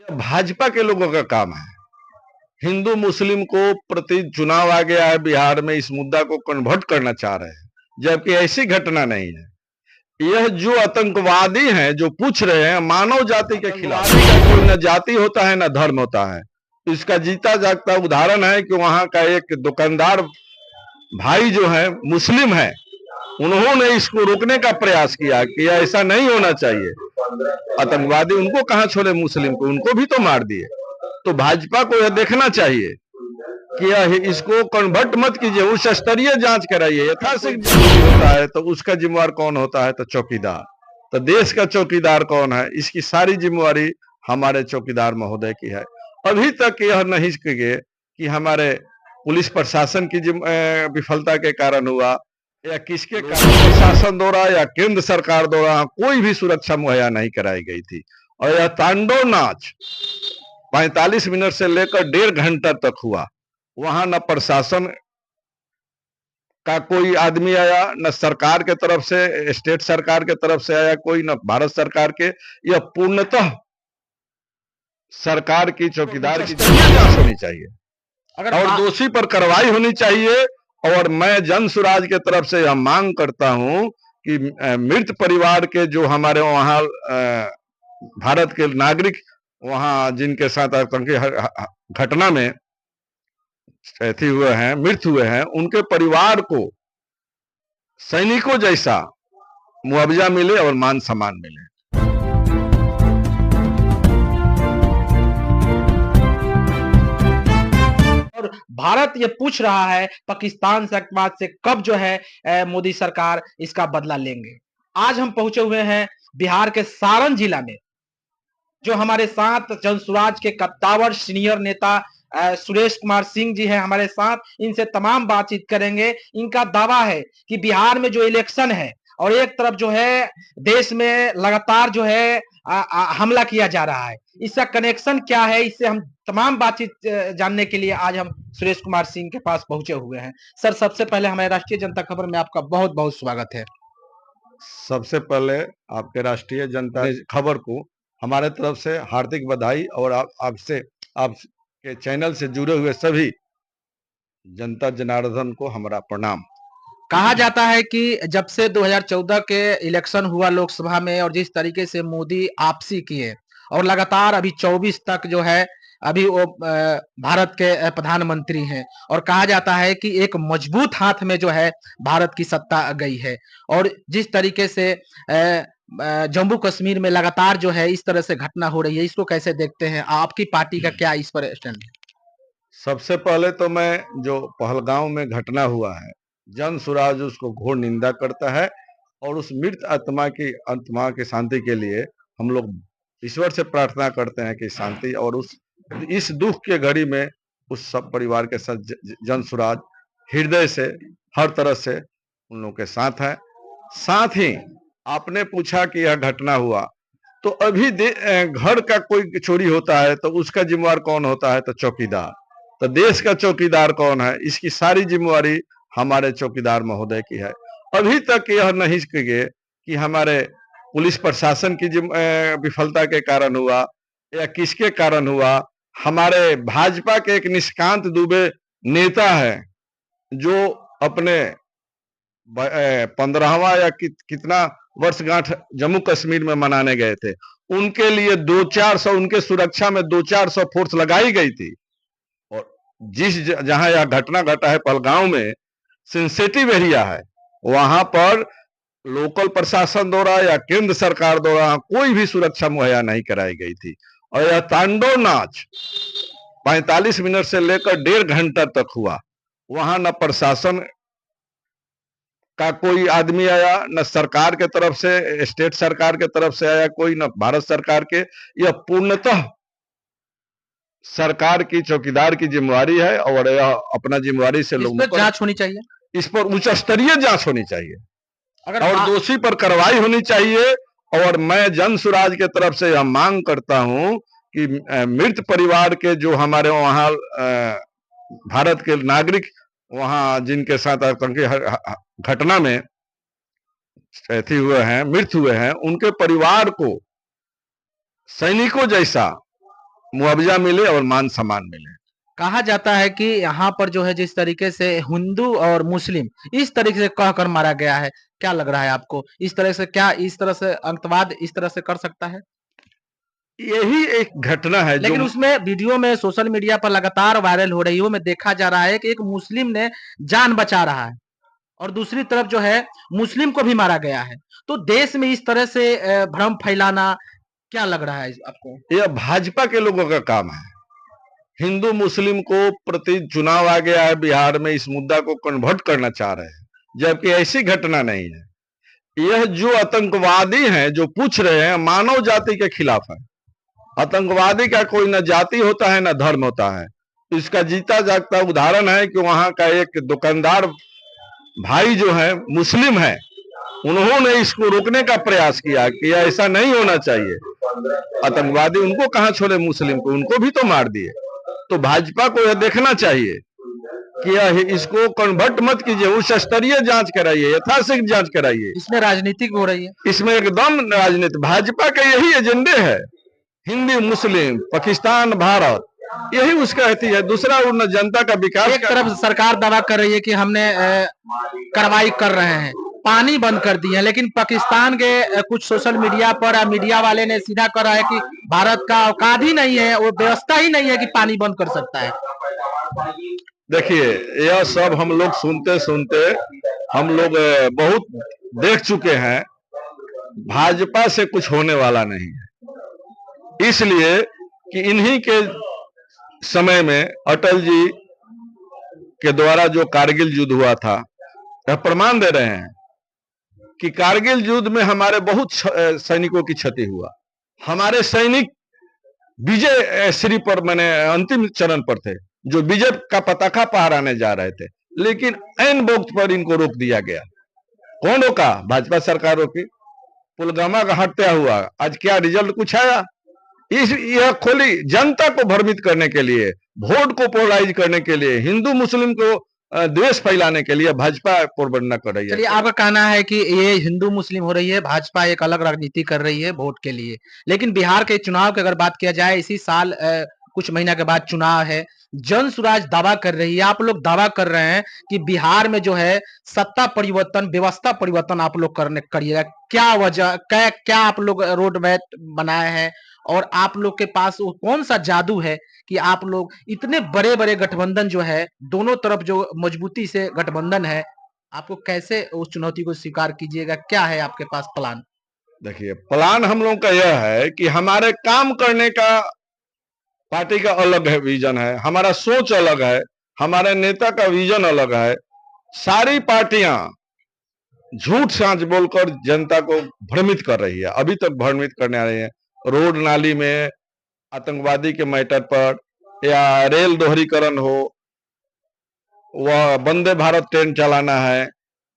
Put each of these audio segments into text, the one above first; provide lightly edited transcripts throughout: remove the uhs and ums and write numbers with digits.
भाजपा के लोगों का काम है। हिंदू मुस्लिम को प्रति चुनाव आ गया है बिहार में, इस मुद्दा को कन्वर्ट करना चाह रहे हैं, जबकि ऐसी घटना नहीं है। यह जो आतंकवादी हैं जो पूछ रहे हैं मानव जाति के खिलाफ, कोई न जाति होता है न धर्म होता है। इसका जीता जागता उदाहरण है कि वहां का एक दुकानदार भाई जो है मुस्लिम है, उन्होंने इसको रोकने का प्रयास किया कि ऐसा नहीं होना चाहिए। आतंकवादी उनको कहां छोड़े, मुस्लिम को, उनको भी तो मार दिए। तो भाजपा को यह देखना चाहिए कि इसको कन्वर्ट मत कीजिए, उच्च स्तरीय जांच कराइए। यथाशीघ्र होता है तो उसका जिम्मेवार कौन होता है? तो चौकीदार। तो देश का चौकीदार कौन है? इसकी सारी जिम्मेवारी हमारे चौकीदार महोदय की है। अभी तक यह नहीं किए कि हमारे पुलिस प्रशासन की विफलता के कारण हुआ या किसके कारण प्रशासन द्वारा या केंद्र सरकार द्वारा कोई भी सुरक्षा मुहैया नहीं कराई गई थी। और यह तांडव नाच 45 मिनट से लेकर 1.5 घंटा तक हुआ। वहां न प्रशासन का कोई आदमी आया, न सरकार के तरफ से, स्टेट सरकार के तरफ से आया कोई, न भारत सरकार के। यह पूर्णतः सरकार की, चौकीदार की जांच होनी चाहिए और दोषी पर कार्रवाई होनी चाहिए। और मैं जन सुराज के तरफ से यह मांग करता हूं कि मृत परिवार के जो हमारे वहां भारत के नागरिक वहां जिनके साथ आतंकी घटना में शहीद हुए हैं, मृत हुए हैं, उनके परिवार को सैनिकों जैसा मुआवजा मिले और मान सम्मान मिले। और भारत ये पूछ रहा है पाकिस्तान से आतंकवाद से कब जो है मोदी सरकार इसका बदला लेंगे। आज हम पहुंचे हुए हैं बिहार के सारण जिला में, जो हमारे साथ जनसुराज के कद्दावर सीनियर नेता सुरेश कुमार सिंह जी हैं हमारे साथ। इनसे तमाम बातचीत करेंगे। इनका दावा है कि बिहार में जो इलेक्शन है और एक तरफ जो है देश में लगातार जो है हमला किया जा रहा है, इसका कनेक्शन क्या है, इससे हम तमाम बातचीत जानने के लिए आज हम सुरेश कुमार सिंह के पास पहुंचे हुए हैं। सर, सबसे पहले हमारे राष्ट्रीय जनता खबर में आपका बहुत बहुत स्वागत है। सबसे पहले आपके राष्ट्रीय जनता खबर को हमारे तरफ से हार्दिक बधाई और आपसे, आपके चैनल से जुड़े हुए सभी जनता जनार्दन को हमारा प्रणाम। कहा जाता है कि जब से 2014 के इलेक्शन हुआ लोकसभा में और जिस तरीके से मोदी आपसी किए और लगातार अभी 24 तक जो है अभी वो भारत के प्रधानमंत्री हैं, और कहा जाता है कि एक मजबूत हाथ में जो है भारत की सत्ता गई है। और जिस तरीके से जम्मू कश्मीर में लगातार जो है इस तरह से घटना हो रही है, इसको कैसे देखते हैं? आपकी पार्टी का क्या इस पर स्टैंड है? सबसे पहले तो मैं जो पहलगांव में घटना हुआ है, जन सुराज उसको घोर निंदा करता है और उस मृत आत्मा की शांति के लिए हम लोग ईश्वर से प्रार्थना करते हैं कि शांति, और इस दुख के घड़ी में उस सब परिवार के साथ जन सुराज हृदय से हर तरह से उन लोगों के साथ है। साथ ही आपने पूछा कि यह घटना हुआ, तो अभी घर का कोई चोरी होता है तो उसका जिम्मेवार कौन होता है? तो चौकीदार। तो देश का चौकीदार कौन है? इसकी सारी जिम्मेवारी हमारे चौकीदार महोदय की है। अभी तक यह नहीं किए कि हमारे पुलिस प्रशासन की विफलता के कारण हुआ या किसके कारण हुआ। हमारे भाजपा के एक निष्कांत दुबे नेता है जो अपने 15वां या कितना वर्षगांठ जम्मू कश्मीर में मनाने गए थे, उनके लिए 200-400, उनके सुरक्षा में 200-400 फोर्स लगाई गई थी। और जहां यह घटना घटा है पहलगांव में, सेंसिटिव एरिया है, वहां पर लोकल प्रशासन द्वारा या केंद्र सरकार द्वारा कोई भी सुरक्षा मुहैया नहीं कराई गई थी। और यह तांडव नाच 45 मिनट से लेकर 1.5 घंटा तक हुआ। वहां न प्रशासन का कोई आदमी आया, न सरकार के तरफ से, स्टेट सरकार के तरफ से आया कोई, न भारत सरकार के। यह पूर्णतः सरकार की, चौकीदार की जिम्मेवारी है और यह अपना जिम्मेवारी से लोगों पर जांच होनी चाहिए, इस पर उच्च स्तरीय जांच होनी चाहिए और दोषी पर कार्रवाई होनी चाहिए। और मैं जन सुराज के तरफ से यह मांग करता हूं कि मृत परिवार के जो हमारे वहां भारत के नागरिक वहां जिनके साथ आतंकी घटना में शहीद हुए हैं, मृत हुए हैं, उनके परिवार को सैनिकों जैसा मुआवजा मिले और मान सम्मान मिले। कहा जाता है कि यहाँ पर जो है जिस तरीके से हिंदू और मुस्लिम इस तरीके से कहकर मारा गया है, क्या लग रहा है आपको? इस तरह से अंतवाद इस तरह से कर सकता है? यही एक घटना है जो लेकिन उसमें वीडियो में सोशल मीडिया पर लगातार वायरल हो रही है, में देखा जा रहा है कि एक मुस्लिम ने जान बचा रहा है और दूसरी तरफ जो है मुस्लिम को भी मारा गया है। तो देश में इस तरह से भ्रम फैलाना क्या लग रहा है आपको? यह भाजपा के लोगों का काम है। हिंदू मुस्लिम को प्रति चुनाव आ गया है बिहार में, इस मुद्दा को कन्वर्ट करना चाह रहे हैं, जबकि ऐसी घटना नहीं है। यह जो आतंकवादी हैं जो पूछ रहे हैं, मानव जाति के खिलाफ है। आतंकवादी का कोई न जाति होता है न धर्म होता है। इसका जीता जागता उदाहरण है कि वहां का एक दुकानदार भाई जो है मुस्लिम है, उन्होंने इसको रोकने का प्रयास किया कि ऐसा नहीं होना चाहिए। आतंकवादी उनको कहां छोड़े, मुस्लिम को, उनको भी तो मार दिए। तो भाजपा को यह देखना चाहिए कि इसको कन्वर्ट मत कीजिए, उच्च स्तरीय जांच कराइए, यथाशीघ्र जांच कराइए। इसमें राजनीतिक हो रही है, इसमें एकदम राजनीति। भाजपा के यही एजेंडे है, हिंदू मुस्लिम, पाकिस्तान भारत, यही उसका अथी है। दूसरा उन जनता का विकास। एक तरफ सरकार दावा कर रही है कि हमने कार्रवाई कर रहे हैं, पानी बंद कर दिए हैं, लेकिन पाकिस्तान के कुछ सोशल मीडिया पर मीडिया वाले ने सीधा कहा है कि भारत का औकात ही नहीं है, वो व्यवस्था ही नहीं है कि पानी बंद कर सकता है। देखिए, यह सब हम लोग सुनते सुनते हम लोग बहुत देख चुके हैं। भाजपा से कुछ होने वाला नहीं है, इसलिए कि इन्हीं के समय में अटल जी के द्वारा जो कारगिल युद्ध हुआ था, यह प्रमाण दे रहे हैं कि कारगिल युद्ध में हमारे बहुत सैनिकों की क्षति हुआ। हमारे सैनिक विजय श्री पर मैंने अंतिम चरण पर थे, जो विजय का पताका फहराने जा रहे थे, लेकिन ऐन वक्त पर इनको रोक दिया गया। कौन रोका? भाजपा सरकार रोकी। पुलवामा का हत्या हुआ, आज क्या रिजल्ट कुछ आया? यह खोली जनता को भ्रमित करने के लिए, वोट को पोलराइज करने के लिए, हिंदू मुस्लिम को द्वेष फैलाने के लिए भाजपा प्रबंधन कर रही है। चलिए, आपका कहना है कि ये हिंदू मुस्लिम हो रही है, भाजपा एक अलग राजनीति कर रही है वोट के लिए। लेकिन बिहार के चुनाव की अगर बात किया जाए, इसी साल कुछ महीना के बाद चुनाव है, जन स्वराज दावा कर रही है, आप लोग दावा कर रहे हैं कि बिहार में जो है सत्ता परिवर्तन, व्यवस्था परिवर्तन आप लोग करिएगा। क्या वजह, क्या आप लोग रोड मैप बनाए हैं और आप लोग के पास वो कौन सा जादू है कि आप लोग इतने बड़े बड़े गठबंधन जो है, दोनों तरफ जो मजबूती से गठबंधन है, आपको कैसे उस चुनौती को स्वीकार कीजिएगा? क्या है आपके पास प्लान? देखिए, प्लान हम लोग का यह है कि हमारे काम करने का पार्टी का अलग है, विजन है, हमारा सोच अलग है, हमारे नेता का विजन अलग है। सारी पार्टियां झूठ सांच बोलकर जनता को भ्रमित कर रही है, अभी तक भ्रमित करने आ रही है। रोड नाली में आतंकवादी के मैटर पर, या रेल दोहरीकरण हो, वह वंदे भारत ट्रेन चलाना है,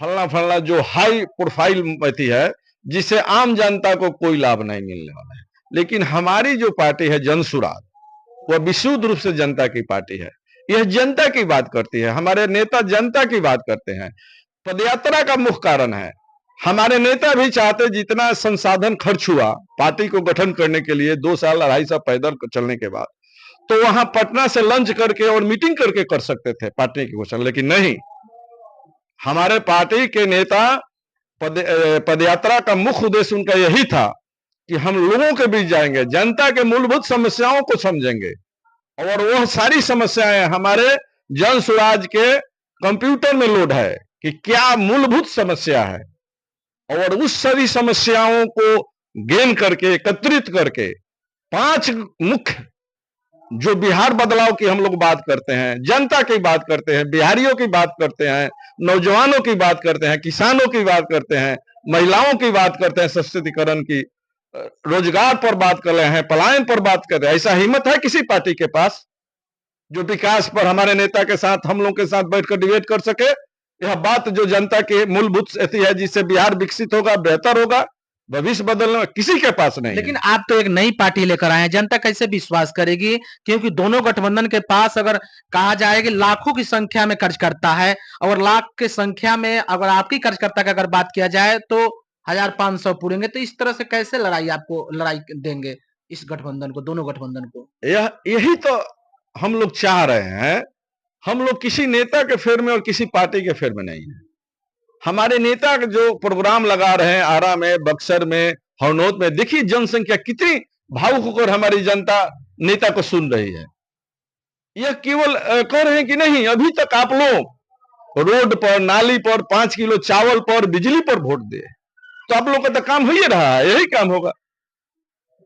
फलना फलना जो हाई प्रोफाइल मती है, जिससे आम जनता को कोई लाभ नहीं मिलने वाला है। लेकिन हमारी जो पार्टी है जनसुराज, वह विशुद्ध रूप से जनता की पार्टी है। यह जनता की बात करती है, हमारे नेता जनता की बात करते हैं। पदयात्रा का मुख्य कारण है, हमारे नेता भी चाहते, जितना संसाधन खर्च हुआ पार्टी को गठन करने के लिए 2 साल 2.5 साल पैदल चलने के बाद, तो वहां पटना से लंच करके और मीटिंग करके कर सकते थे पार्टी की घोषणा, लेकिन नहीं। हमारे पार्टी के नेता पदयात्रा का मुख्य उद्देश्य उनका यही था कि हम लोगों के बीच जाएंगे, जनता के मूलभूत समस्याओं को समझेंगे, और वह सारी समस्याएं हमारे जन स्वराज के कंप्यूटर में लोड है कि क्या मूलभूत समस्या है, और उस सभी समस्याओं को गेन करके, एकत्रित करके 5 मुख्य जो बिहार बदलाव की हम लोग बात करते हैं, जनता की बात करते हैं, बिहारियों की बात करते हैं, नौजवानों की बात करते हैं, किसानों की बात करते हैं, महिलाओं की बात करते हैं, सशक्तिकरण की, रोजगार पर बात कर रहे हैं, पलायन पर बात कर रहे हैं। ऐसा हिम्मत है किसी पार्टी के पास जो विकास पर हमारे नेता के साथ, हम लोग के साथ बैठकर डिबेट कर सके? यह बात जो जनता की मूलभूत है, जिससे बिहार विकसित होगा, बेहतर होगा, भविष्य बदलना, किसी के पास नहीं। लेकिन आप तो एक नई पार्टी लेकर आए हैं, जनता कैसे विश्वास करेगी? क्योंकि दोनों गठबंधन के पास अगर कहा जाए कि लाखों की संख्या में कार्यकर्ता है, और लाख की संख्या में अगर आपकी कार्यकर्ता की अगर बात किया जाए तो 1500 पूरेंगे, तो इस तरह से कैसे लड़ाई देंगे? इस गठबंधन को, दोनों गठबंधन को? यही तो हम लोग चाह रहे हैं। हम लोग किसी नेता के फेर में और किसी पार्टी के फेर में नहीं है। हमारे नेता जो प्रोग्राम लगा रहे हैं आरा में, बक्सर में, हरनौत में, देखिए जनसंख्या कितनी भावुक होकर हमारी जनता नेता को सुन रही है। यह केवल कह रहे हैं कि नहीं, अभी तक आप लोग रोड पर, नाली पर, 5 किलो चावल पर, बिजली पर वोट दे, तो आप लोग का तो काम हो ही रहा है, यही काम होगा।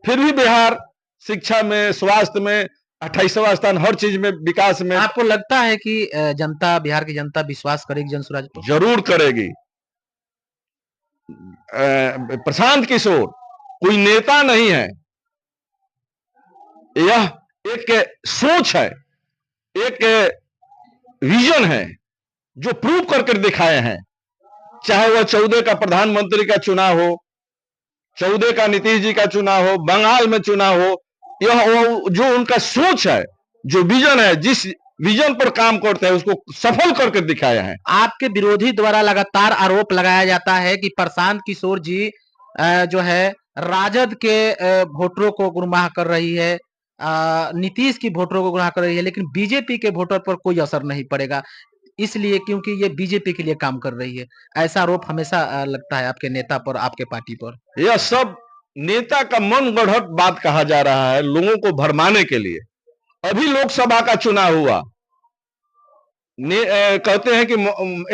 फिर भी बिहार शिक्षा में, स्वास्थ्य में 28वां स्थान, हर चीज में, विकास में। आपको लगता है कि जनता, बिहार की जनता विश्वास करेगी जनसुराज पर? जरूर करेगी। प्रशांत किशोर कोई नेता नहीं है, यह एक सोच है, एक विजन है जो प्रूव करके दिखाए हैं। चाहे वह 14 का प्रधानमंत्री का चुनाव हो, 14 का नीतीश जी का चुनाव हो, बंगाल में चुनाव हो, यह जो उनका सोच है, जो विजन है, जिस विजन पर काम करते हैं उसको सफल करके दिखाया है। आपके विरोधी द्वारा लगातार आरोप लगाया जाता है कि प्रशांत किशोर जी जो है राजद के वोटरों को गुमराह कर रही है, नीतीश की वोटरों को गुमराह कर रही है, लेकिन बीजेपी के वोटर पर कोई असर नहीं पड़ेगा, इसलिए क्योंकि ये बीजेपी के लिए काम कर रही है। ऐसा आरोप हमेशा लगता है आपके नेता पर, आपके पार्टी पर। यह सब नेता का मन गढ़ंत बात कहा जा रहा है लोगों को भरमाने के लिए। अभी लोकसभा का चुनाव हुआ, कहते हैं कि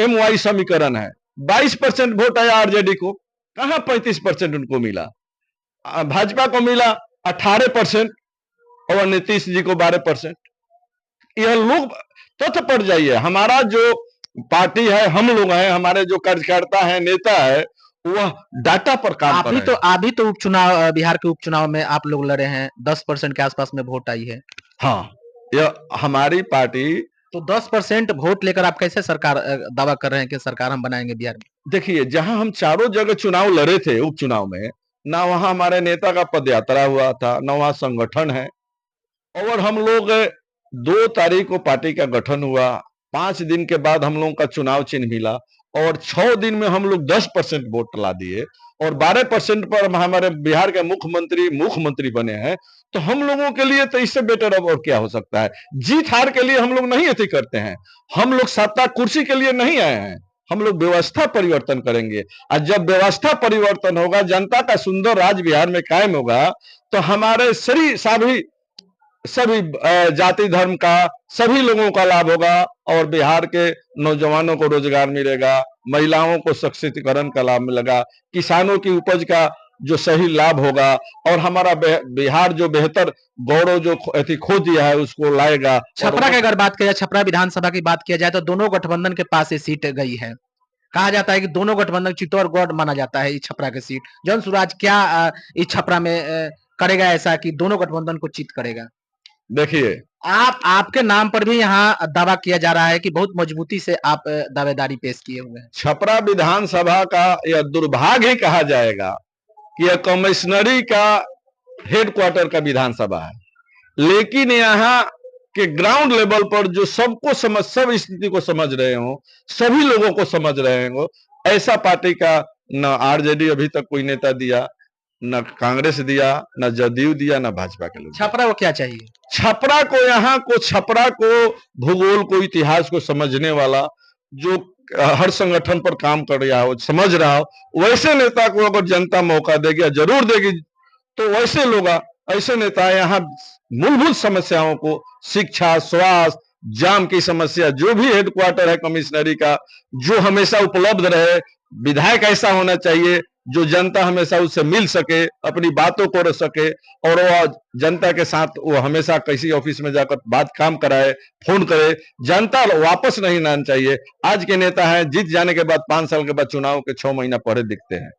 MY समीकरण है, 22% वोट आया आरजेडी को, कहां 35% उनको मिला। भाजपा को मिला 18% और नीतीश जी को 12%। यह लोग तथ्य पर जाइए, हमारा जो पार्टी है, हम लोग हैं, हमारे जो कार्यकर्ता है, नेता है, वह डाटा पर काम कर रहे हैं। अभी तो उपचुनाव, बिहार के उपचुनाव में आप लोग लड़े हैं, 10% के आसपास में वोट आई है। हाँ, यह हमारी पार्टी। तो 10% वोट लेकर आप कैसे सरकार दावा कर रहे हैं कि सरकार हम बनाएंगे बिहार में? देखिए, जहां हम चारों जगह चुनाव लड़े थे उपचुनाव में, ना वहां हमारे नेता का पदयात्रा हुआ था, ना वहां संगठन है। और हम लोग 2 तारीख को पार्टी का गठन हुआ, 5 दिन के बाद हम लोगों का चुनाव चिन्ह मिला और 6 दिन में हम लोग 10% वोट ला दिए और 12% पर हमारे बिहार के मुख्यमंत्री बने हैं। तो हम लोगों के लिए तो इससे बेटर अब और क्या हो सकता है। जीत हार के लिए हम लोग नहीं अति करते हैं, हम लोग सत्ता कुर्सी के लिए नहीं आए हैं, हम लोग व्यवस्था परिवर्तन करेंगे। और जब व्यवस्था परिवर्तन होगा, जनता का सुंदर राज बिहार में कायम होगा, तो हमारे सभी जाति धर्म का सभी लोगों का लाभ होगा और बिहार के नौजवानों को रोजगार मिलेगा, महिलाओं को सशक्तिकरण का लाभ मिलेगा, किसानों की उपज का जो सही लाभ होगा और हमारा बिहार जो बेहतर गौरव जो खो दिया है उसको लाएगा। छपरा की अगर बात किया जाए, छपरा विधानसभा की बात किया जाए, तो दोनों गठबंधन के पास ये सीट गई है। कहा जाता है कि दोनों गठबंधन चित्तौड़गढ़ माना जाता है इस छपरा की सीट। जनसुराज क्या इस छपरा में करेगा ऐसा कि दोनों गठबंधन को चित करेगा? देखिए, आपके नाम पर भी यहाँ दावा किया जा रहा है कि बहुत मजबूती से आप दावेदारी पेश किए हुए हैं। छपरा विधानसभा का यह दुर्भाग्य ही कहा जाएगा कि यह कमिश्नरी का हेडक्वार्टर का विधानसभा है, लेकिन यहाँ के ग्राउंड लेवल पर जो सब स्थिति को समझ रहे हो, सभी लोगों को समझ रहे हो, ऐसा पार्टी का न आरजेडी अभी तक कोई नेता दिया, न कांग्रेस दिया, न जदयू दिया, न भाजपा के लोग। छपरा को क्या चाहिए? छपरा को भूगोल को, इतिहास को समझने वाला, जो हर संगठन पर काम कर रहा हो, समझ रहा हो, वैसे नेता को अगर जनता मौका देगी, जरूर देगी, तो वैसे लोग, ऐसे नेता यहाँ मूलभूत समस्याओं को, शिक्षा, स्वास्थ्य, जाम की समस्या, जो भी हेडक्वार्टर है कमिश्नरी का, जो हमेशा उपलब्ध रहे। विधायक ऐसा होना चाहिए जो जनता हमेशा उससे मिल सके, अपनी बातों को रख सके और वो जनता के साथ वो हमेशा किसी ऑफिस में जाकर काम कराए, फोन करे, जनता वापस नहीं आना चाहिए। आज के नेता हैं, जीत जाने के बाद 5 साल के बाद चुनाव के 6 महीना पहले दिखते हैं,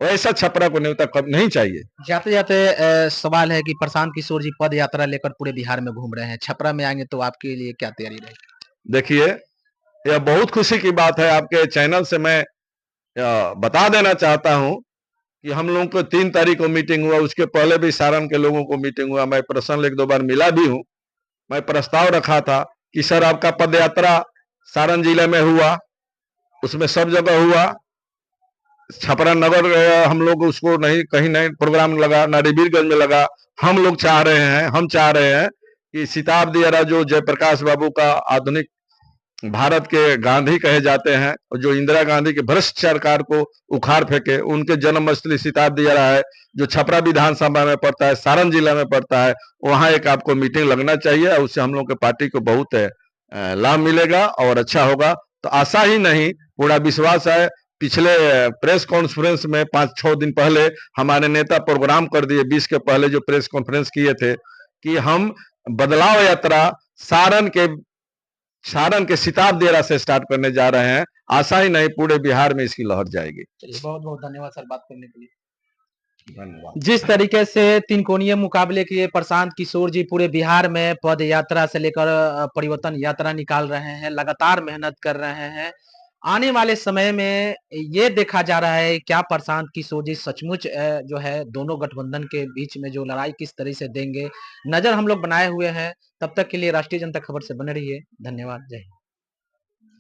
वैसा छपरा को नेता कब नहीं चाहिए। जाते जाते सवाल है कि प्रशांत किशोर जी पद यात्रा लेकर पूरे बिहार में घूम रहे हैं, छपरा में आएंगे तो आपके लिए क्या तैयारी रहेगी? देखिए, यह बहुत खुशी की बात है, आपके चैनल से मैं बता देना चाहता हूं कि हम लोगों को 3 तारीख को मीटिंग हुआ, उसके पहले भी सारण के लोगों को मीटिंग हुआ, मैं पर्सनल 1-2 बार मिला भी हूं। मैं प्रस्ताव रखा था कि सर आपका पदयात्रा सारण जिले में हुआ, उसमें सब जगह हुआ, छपरा नगर हम लोग उसको नहीं, कहीं नहीं प्रोग्राम लगा, ना डिबीरगंज में लगा। हम लोग चाह रहे हैं, हम चाह रहे हैं कि सिताब दियारा जो जयप्रकाश बाबू का आधुनिक भारत के गांधी कहे जाते हैं, और जो इंदिरा गांधी के भ्रष्ट सरकार को उखाड़ फेंके, उनके जन्मस्थली सिताब दियारा है, जो छपरा विधानसभा में पड़ता है, सारण जिला में पड़ता है। वहां एक आपको मीटिंग लगना चाहिए, उससे हम लोग के पार्टी को बहुत लाभ मिलेगा और अच्छा होगा। तो आशा ही नहीं, पूरा विश्वास है। पिछले प्रेस कॉन्फ्रेंस में 5-6 दिन पहले हमारे नेता प्रोग्राम कर दिए, 20 के पहले जो प्रेस कॉन्फ्रेंस किए थे, कि हम बदलाव यात्रा सारण के सिताब देरा से स्टार्ट करने जा रहे हैं। आशा ही नहीं, पूरे बिहार में इसकी लहर जाएगी। चलिए, बहुत बहुत धन्यवाद सर बात करने के लिए। धन्यवाद। जिस तरीके से 3 कोणीय मुकाबले के लिए प्रशांत किशोर जी पूरे बिहार में पद यात्रा से लेकर परिवर्तन यात्रा निकाल रहे हैं, लगातार मेहनत कर रहे हैं। आने वाले समय में ये देखा जा रहा है क्या प्रशांत किशोर जी सचमुच जो है दोनों गठबंधन के बीच में जो लड़ाई किस तरह से देंगे, नज़र हम लोग बनाए हुए हैं। तब तक के लिए राष्ट्रीय जनता खबर से बने रहिए। धन्यवाद। जय हिंद।